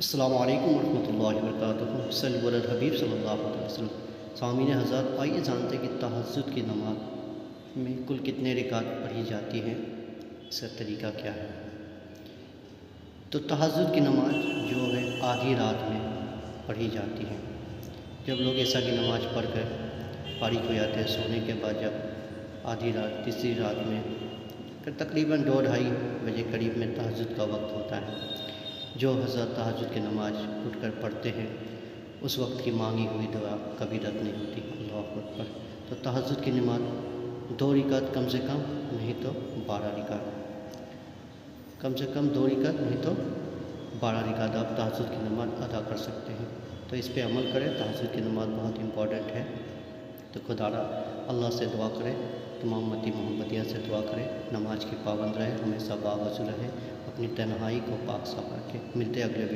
السلام علیکم ورحمۃ اللہ وبرکاتہ، صلی علی الحبیب صلی اللہ علیہ وسلم۔ سامعین حضرات، آئیے جانتے ہیں کہ تہجد کی نماز میں کل کتنے رکعت پڑھی جاتی ہیں، اس کا طریقہ کیا ہے۔ تو تہجد کی نماز جو ہے آدھی رات میں پڑھی جاتی ہے۔ جب لوگ عشاء کی نماز پڑھ کر فارغ ہو جاتے ہیں سونے کے بعد، جب آدھی رات تیسری رات میں تقریباً 2-2:30 بجے قریب میں تہجد کا وقت ہوتا ہے، جو حضرات تہجد کی نماز اٹھ کر پڑھتے ہیں اس وقت کی مانگی ہوئی دعا کبھی رد نہیں ہوتی۔ اللہ اکبر۔ تو تہجد کی نماز 2 رکعت کم سے کم، نہیں تو 12 رکعت، کم سے کم 2 رکعت نہیں تو 12 رکعت آپ تہجد کی نماز ادا کر سکتے ہیں۔ تو اس پہ عمل کریں، تہجد کی نماز بہت امپورٹنٹ ہے۔ تو خدا را اللہ سے دعا کرے، تمام امتی محمدیہ سے دعا کرے، نماز کی پابند رہے، ہمیشہ باوضو رہے، اپنی تنہائی کو پاک صاف رکھے۔ ملتے اگلے ویڈیو۔